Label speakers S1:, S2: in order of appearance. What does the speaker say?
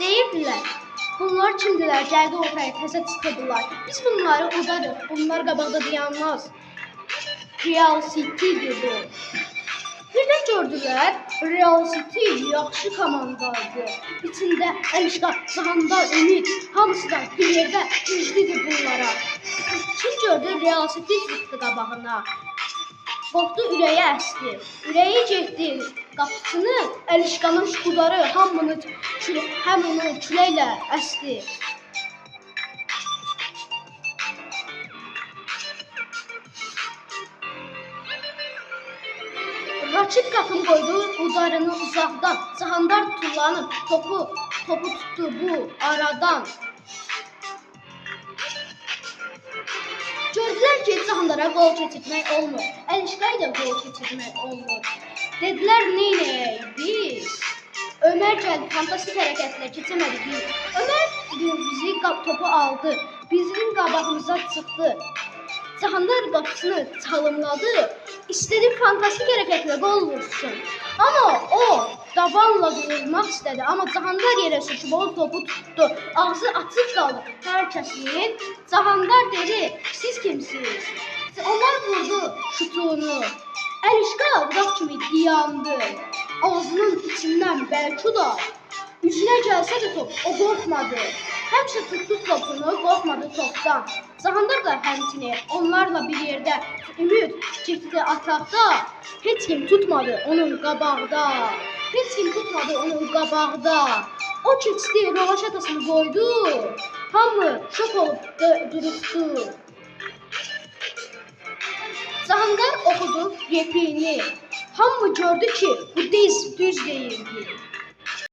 S1: Deyirdilər, bunlar kimdilər, gəldi ortaya təzə çıxırdılar. Biz bunları udarıq, bunlar qabaqda dayanmaz. Real City'dir bu. Birdən gördülər, Real City yaxşı komandadır. İçində Əlişqa, Zahanda, Ümid, hamısı da bir yerdə güclüdür bunlara. Kim gördü, Real City çıxdı qabağına. Qorxdu, ürəyi əsdi. Ürəyi getdi qapısını, Əlişqanın şudarı hamını küləklə əsdi. Rakip qapını qoydu, udarını uzaqdan. Zahandar tullanıb, topu tutdu bu aradan. Gördülər ki, Zahandara qol keçirmək olmur. Əlişqa ilə qol keçirmək olmur. Dedilər, neynəyək biz? Ömər gəldi, fantastik hərəkətlə keçəmədik biz. Ömər bizi topu aldı, bizim qabağımıza çıxdı. Zahandar qapısını çalımladı, istədi fantastik hərəkətlə qol vursun. Amma o dabanla vurmaq istədi, amma Zahandar yerə sürüşüb o topu tutdu. Ağzı açıq qaldı hər kəsin. Zahandar dedi, siz kimsiniz? Onlar vurdu şutunu. Əlişqa qıraq kimi dayandı. Ağzının içindən bəlkə da üzünə gəlsə də top, o qorxmadı. Həmişə tutdu topunu, qorxmadı topdan. Zahandar da həmçinin onlarla bir yerdə Ümid getdi ataqda. Heç kim tutmadı onun qabaqda. Heç kim tutmadı onun qabaqda. O keçdi, rovaşatasını qoydu. Hamı şok olub durubdu. Zahandar oxudu yepini. Hamı gördü ki, bu düz deyildi.